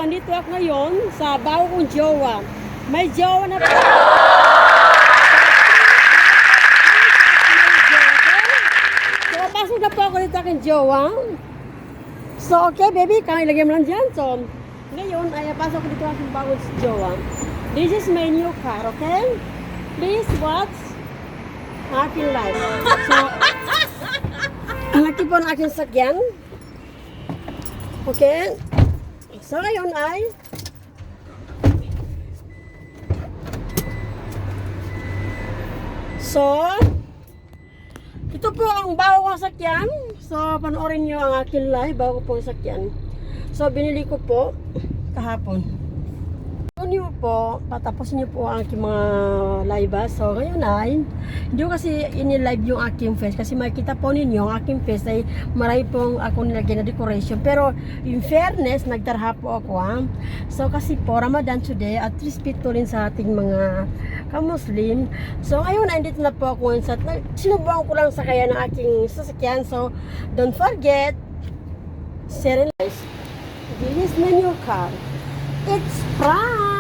andito ako ngayon sa bago kong jowa. May jowa na po. So, pasok na po ako dito aking jowa. So, okay, baby, ilagay mo lang dyan. So, ngayon, ay pasok ko dito aking bagong jowa. This is my new car, okay? Please watch aking life. So, ang aking po ang aking sakyan. Okay? So, ngayon ay So, ito po ang bago kong sakyan. So, panoorin nyo ang aking live bago pong sakyan. So, binili ko po kahapon. So, nyo po, patapusin nyo po ang aking mga live. So, ngayon ay, hindi ko kasi in-live yung aking face. Kasi makikita po ninyo, ang aking face ay marami pong ako nilagyan na decoration. Pero, in fairness, nagtarha po ako. So, kasi po, Ramadan today, at respeto rin sa ating mga ka-Muslim. So, ngayon, nandito na po ako. Sinubukan ko lang sa kaya ng aking sasakyan. So, don't forget, share and like. This is my new car. It's prank!